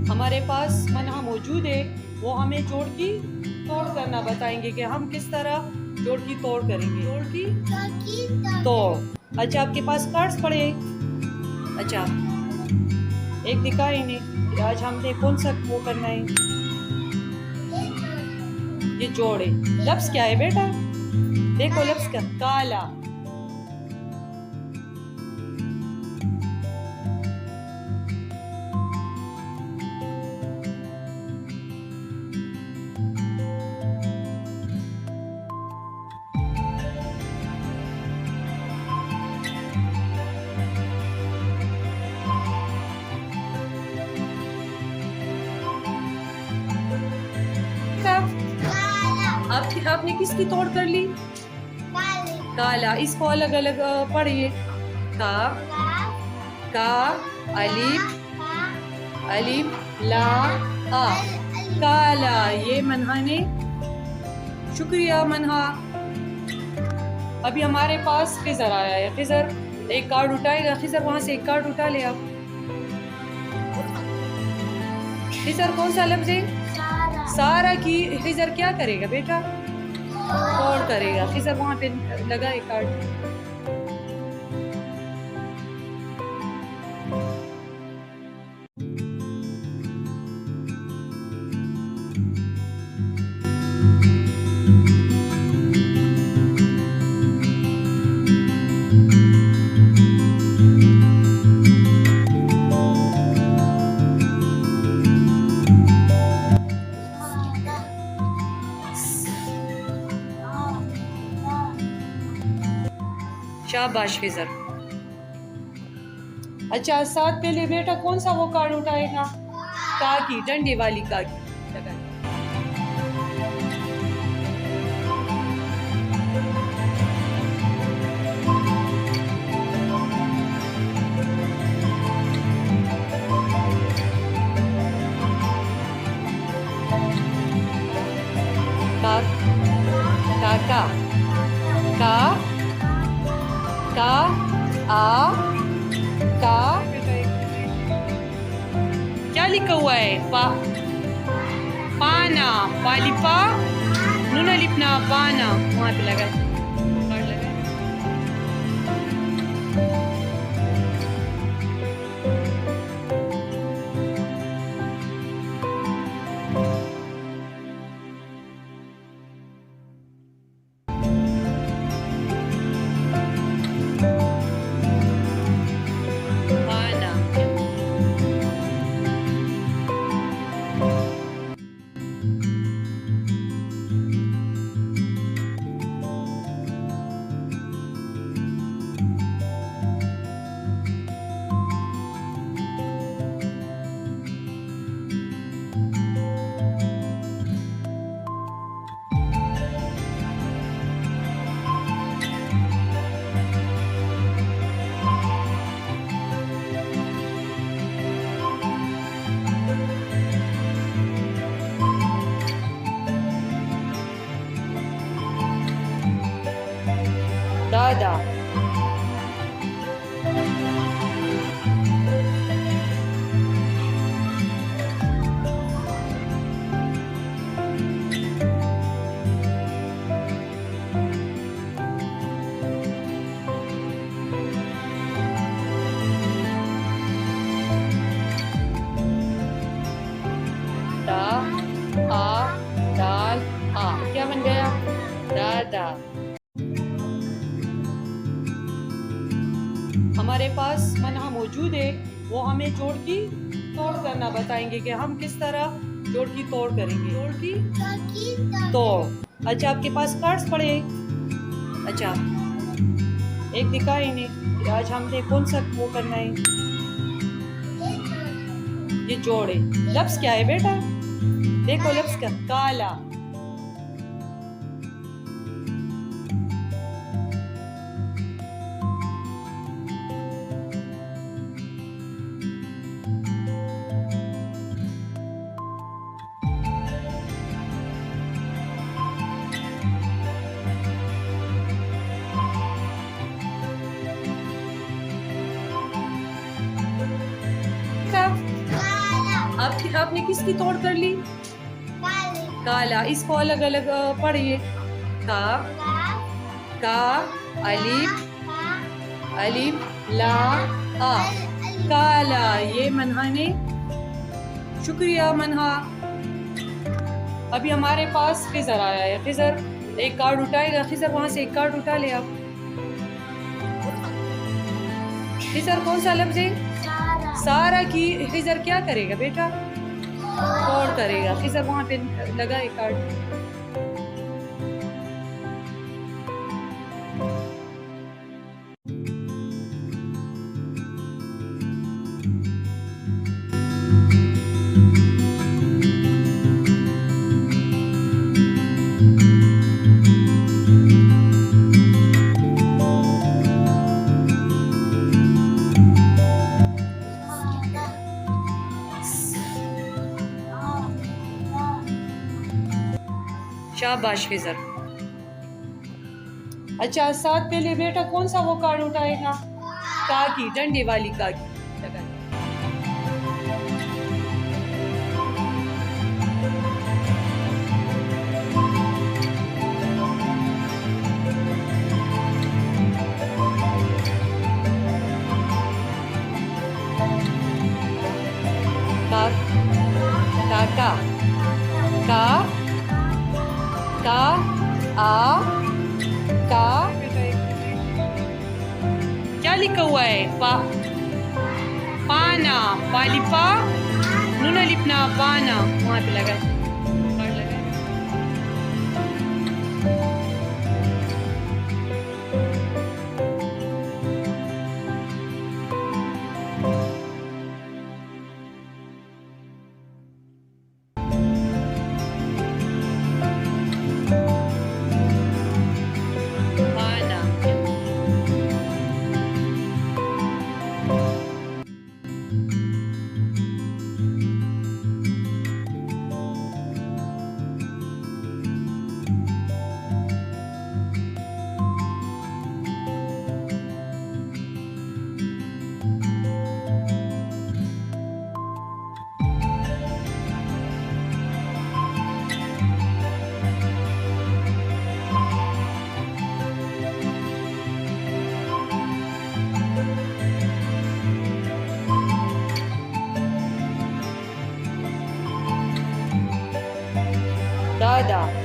हमारे पास मनहा मौजूद है, वो हमें जोड़ की तोड़ करना बताएंगे कि हम किस तरह जोड़ की तोड़ करेंगे। जोड़ की तोड़। अच्छा, आपके पास कार्ड्स पड़े हैं? अच्छा, एक दिखाए इन्हें कि आज हमने कौन सा वो करना है। ये जोड़े। लफ्ज क्या है बेटा? देखो लफ्ज का काला। आपने किसकी तोड़ कर ली? काला। इसको अलग अलग पढ़िए। का अलिफ अलिफ ला आ काला। ये मनहा ने। शुक्रिया मनहा। अभी हमारे पास खिजर आया है। खिजर एक कार्ड उठाएगा। खिजर वहां से एक कार्ड उठा ले आप। खिजर कौन सा लफ्ज है? सारा की। खिजर क्या करेगा बेटा? तोड़ करेगा। खिजर वहां पे लगा एक कार्ड। शाबाश खिजर। अच्छा, साथ पहले बेटा कौन सा वो कार्ड उठाएगा? का की। डंडे वाली का की। काका का का आ का। क्या लिखा हुआ है? पाना। पालिपा नूना लिपना पाना। वहां पे लगा। दादा। दा आ दाल आ। क्या बन गया? दादा। हमारे पास मनहा मौजूद है, वो हमें जोड़ की तोड़ करना बताएंगे कि हम किस तरह जोड़ की तोड़ करेंगे। जोड़ की तोड़। अच्छा, आपके पास कार्ड्स पड़े हैं? अच्छा, एक दिखाए इन्हें कि आज हमने कौन सा वो करना है। ये जोड़े। लफ्ज क्या है बेटा? देखो लफ्ज का काला। आपने किसकी तोड़ कर ली? काला। इसको अलग अलग पढ़िए। का, का, अलिफ, अलिफ, ला, आ, काला। ये मनहा ने, शुक्रिया मनहा। अभी हमारे पास खिजर आया है। खिजर एक कार्ड उठाएगा। खिजर वहां से एक कार्ड उठा ले आप। खिजर कौन सा लफ्ज है? सारा की खिजर क्या करेगा बेटा? तोड़ करेगा। खिजर वहां पे लगा एक कार्ड। शाबाश खिजर। अच्छा साथ पहले बेटा कौन सा वो कार्ड उठाएगा? का की, डंडे वाली का की। का, का, का, आ, का, क्या लिखा हुआ है? पा, पाना, पालिपा, नूना लिपना, पाना। वहां पे लगा है। दादा।